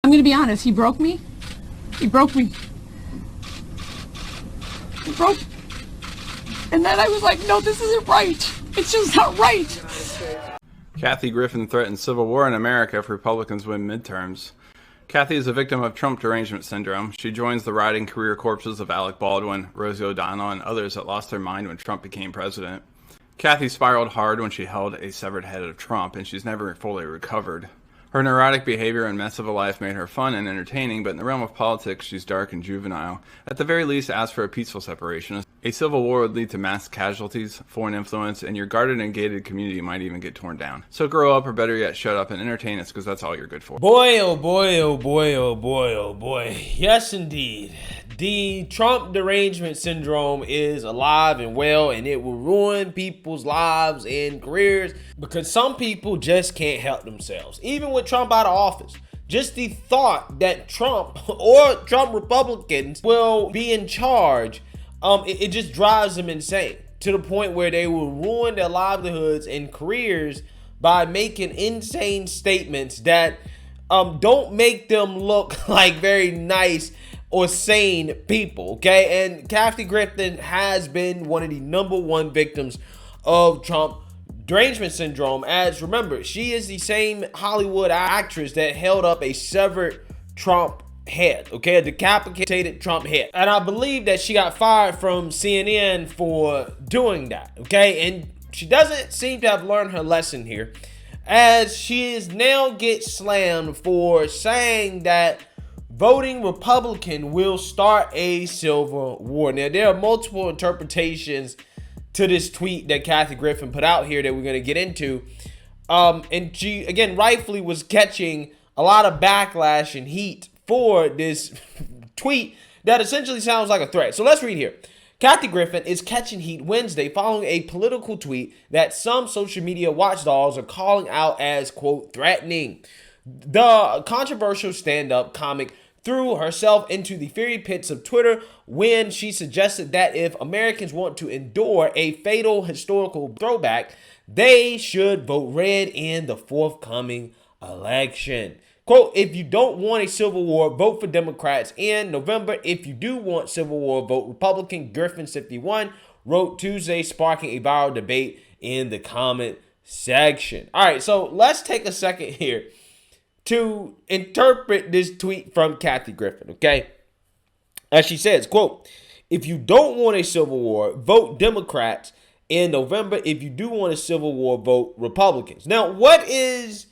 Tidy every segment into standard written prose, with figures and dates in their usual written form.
I'm going to be honest. He broke me. He broke me. He broke. And then I was like, no, this isn't right. It's just not right. Kathy Griffin threatens civil war in America if Republicans win midterms. Kathy is a victim of Trump derangement syndrome. She joins the rotting career corpses of Alec Baldwin, Rosie O'Donnell, and others that lost their mind when Trump became president. Kathy spiraled hard when she held a severed head of Trump, and she's never fully recovered. Her neurotic behavior and mess of a life made her fun and entertaining, but in the realm of politics, she's dark and juvenile. At the very least, ask for a peaceful separation. A civil war would lead to mass casualties, foreign influence, and your guarded and gated community might even get torn down. So grow up, or better yet, shut up and entertain us, because that's all you're good for. Boy, oh boy, oh boy, oh boy, oh boy. Yes, indeed. The Trump derangement syndrome is alive and well, and it will ruin people's lives and careers because some people just can't help themselves. Even with Trump out of office, just the thought that Trump or Trump Republicans will be in charge, it just drives them insane to the point where they will ruin their livelihoods and careers by making insane statements that don't make them look like very nice or sane people, okay? And Kathy Griffin has been one of the #1 victims of Trump derangement syndrome, as remember, she is the same Hollywood actress that held up a severed Trump head, okay? A decapitated Trump head. And I believe that she got fired from CNN for doing that, okay? And she doesn't seem to have learned her lesson here, as she is now get slammed for saying that voting Republican will start a civil war. Now, there are multiple interpretations to this tweet that Kathy Griffin put out here that we're going to get into. And she, again, rightfully was catching a lot of backlash and heat for this tweet that essentially sounds like a threat. So let's read here. Kathy Griffin is catching heat Wednesday following a political tweet that some social media watchdogs are calling out as, quote, threatening. The controversial stand-up comic threw herself into the fiery pits of Twitter when she suggested that if Americans want to endure a fatal historical throwback, they should vote red in the forthcoming election. Quote, if you don't want a civil war, vote for Democrats in November. If you do want civil war, vote Republican. Griffin 51 wrote Tuesday, sparking a viral debate in the comment section. All right, so let's take a second here to interpret this tweet from Kathy Griffin, okay? As she says, quote, if you don't want a civil war, vote Democrats in November. If you do want a civil war, vote Republicans. Now, what is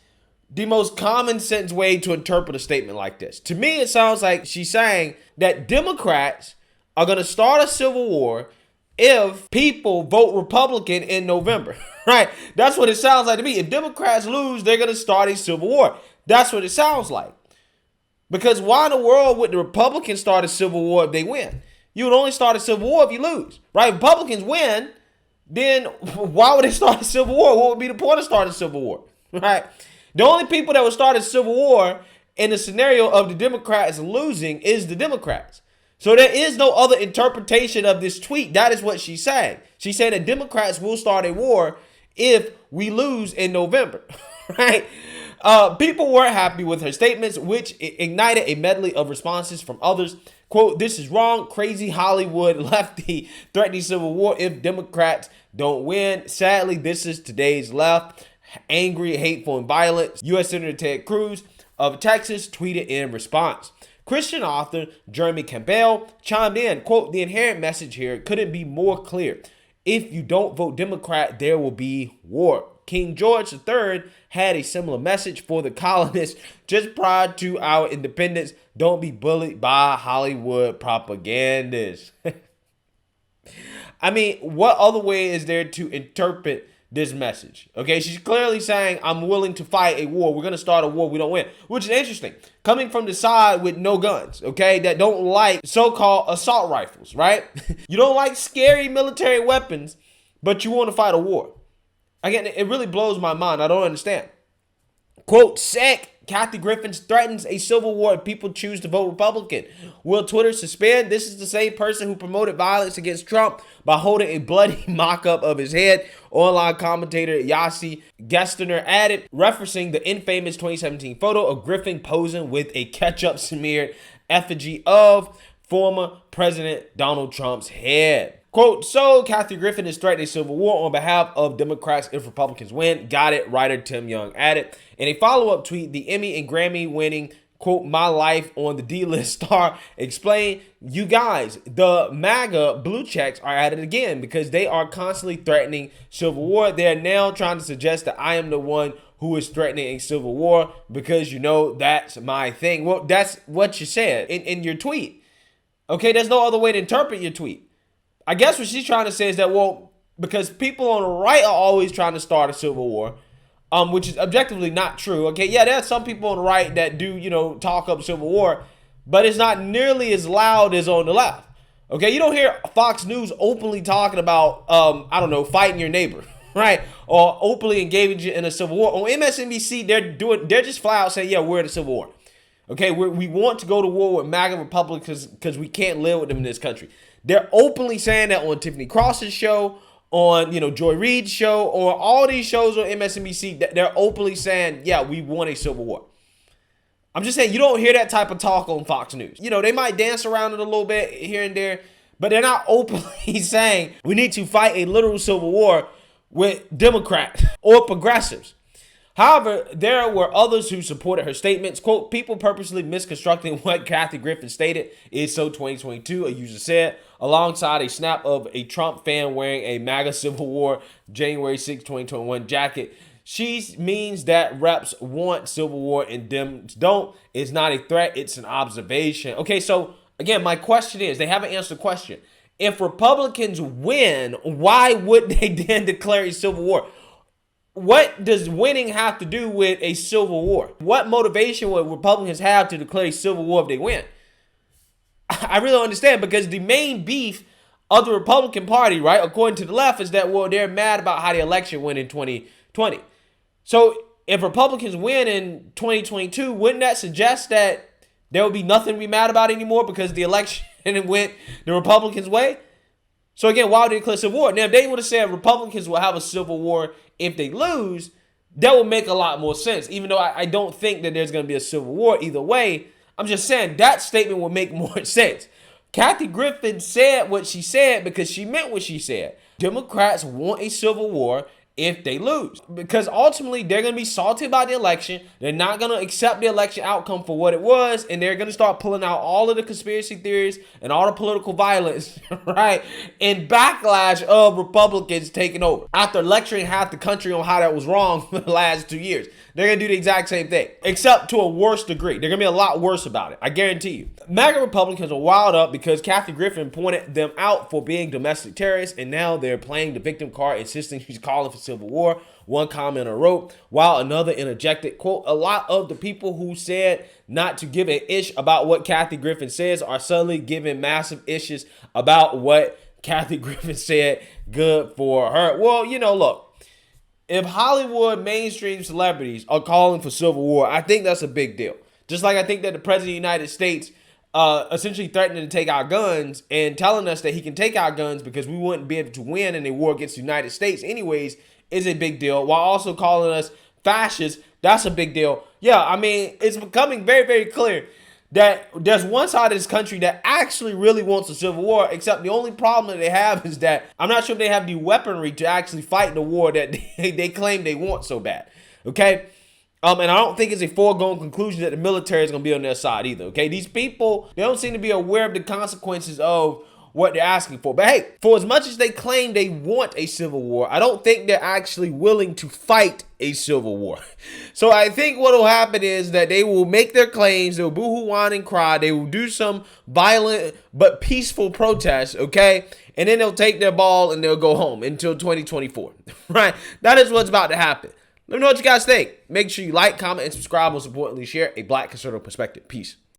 the most common sense way to interpret a statement like this? To me, it sounds like she's saying that Democrats are going to start a civil war if people vote Republican in November, right? That's what it sounds like to me. If Democrats lose, they're going to start a civil war. That's what it sounds like. Because why in the world would the Republicans start a civil war if they win? You would only start a civil war if you lose, right? If Republicans win, then why would they start a civil war? What would be the point of starting a civil war, right? The only people that would start a civil war in the scenario of the Democrats losing is the Democrats. So there is no other interpretation of this tweet. That is what she's saying. She's saying that Democrats will start a war if we lose in November, right? People weren't happy with her statements, which ignited a medley of responses from others. Quote, this is wrong. Crazy Hollywood lefty threatening civil war if Democrats don't win. Sadly, this is today's left. Angry, hateful, and violent. U.S. Senator Ted Cruz of Texas tweeted in response. Christian author Jeremy Campbell chimed in, quote, the inherent message here couldn't be more clear. If you don't vote Democrat, there will be war. King George III had a similar message for the colonists just prior to our independence. Don't be bullied by Hollywood propagandists. I mean, what other way is there to interpret this message? Okay, she's clearly saying, I'm willing to fight a war. We're going to start a war. We don't win, which is interesting. Coming from the side with no guns, okay, that don't like so-called assault rifles, right? You don't like scary military weapons, but you want to fight a war. Again, it really blows my mind. I don't understand. Quote, Kathy Griffin threatens a civil war if people choose to vote Republican. Will Twitter suspend? This is the same person who promoted violence against Trump by holding a bloody mock-up of his head. Online commentator Yossi Gestiner added, referencing the infamous 2017 photo of Griffin posing with a ketchup-smeared effigy of former President Donald Trump's head. Quote, so Kathy Griffin is threatening a civil war on behalf of Democrats if Republicans win. Got it, writer Tim Young added. In a follow-up tweet, the Emmy and Grammy winning, quote, My Life on the D-List star explained, you guys, the MAGA blue checks are at it again because they are constantly threatening civil war. They are now trying to suggest that I am the one who is threatening a civil war because, you know, that's my thing. Well, that's what you said in your tweet. Okay, there's no other way to interpret your tweet. I guess what she's trying to say is that, well, because people on the right are always trying to start a civil war, which is objectively not true. Okay, yeah, there are some people on the right that do, you know, talk up civil war, but it's not nearly as loud as on the left. Okay, you don't hear Fox News openly talking about, I don't know, fighting your neighbor, right? Or openly engaging in a civil war. On MSNBC, they're just flat out saying, yeah, we're in a civil war. Okay, we want to go to war with MAGA Republicans because we can't live with them in this country. They're openly saying that on Tiffany Cross's show, on, you know, Joy Reid's show, or all these shows on MSNBC. They're openly saying, yeah, we want a civil war. I'm just saying, you don't hear that type of talk on Fox News. You know, they might dance around it a little bit here and there, but they're not openly saying we need to fight a literal civil war with Democrats or progressives. However, there were others who supported her statements. Quote, people purposely misconstructing what Kathy Griffin stated is so 2022, a user said, alongside a snap of a Trump fan wearing a MAGA Civil War January 6, 2021 jacket. She means that reps want civil war and Dems don't. It's not a threat, it's an observation. Okay, so again, my question is, they haven't answered the question. If Republicans win, why would they then declare a civil war? What does winning have to do with a civil war? What motivation would Republicans have to declare a civil war if they win? I really don't understand, because the main beef of the Republican Party, right, according to the left, is that, well, they're mad about how the election went in 2020. So if Republicans win in 2022, wouldn't that suggest that there would be nothing to be mad about anymore because the election went the Republicans' way? So again, why would they declare civil war? Now, if they would have said Republicans will have a civil war if they lose, that would make a lot more sense. Even though I don't think that there's going to be a civil war either way, I'm just saying that statement would make more sense. Kathy Griffin said what she said because she meant what she said. Democrats want a civil war if they lose, because ultimately they're going to be salty about the election. They're not going to accept the election outcome for what it was, and they're going to start pulling out all of the conspiracy theories and all the political violence, right, in backlash of Republicans taking over after lecturing half the country on how that was wrong for the last 2 years. They're going to do the exact same thing, except to a worse degree. They're going to be a lot worse about it, I guarantee you. MAGA Republicans are wild up because Kathy Griffin pointed them out for being domestic terrorists, and now they're playing the victim card, insisting she's calling for civil war. One commenter wrote, while another interjected, quote, a lot of the people who said not to give an ish about what Kathy Griffin says are suddenly giving massive issues about what Kathy Griffin said. Good for her. Well, you know, look. If Hollywood mainstream celebrities are calling for civil war, I think that's a big deal. Just like I think that the president of the United States essentially threatening to take our guns and telling us that he can take our guns because we wouldn't be able to win in a war against the United States anyways is a big deal, while also calling us fascists. That's a big deal. Yeah, I mean, it's becoming very, very clear that there's one side of this country that actually really wants a civil war, except the only problem that they have is that I'm not sure if they have the weaponry to actually fight the war that they claim they want so bad, okay? And I don't think it's a foregone conclusion that the military is going to be on their side either, okay? These people, they don't seem to be aware of the consequences of what they're asking for. But hey, for as much as they claim they want a civil war, I don't think they're actually willing to fight a civil war. So I think what will happen is that they will make their claims, they'll boo-hoo, whine, and cry, they will do some violent but peaceful protests, okay? And then they'll take their ball and they'll go home until 2024, right? That is what's about to happen. Let me know what you guys think. Make sure you like, comment, and subscribe. Most importantly, share a Black conservative perspective. Peace.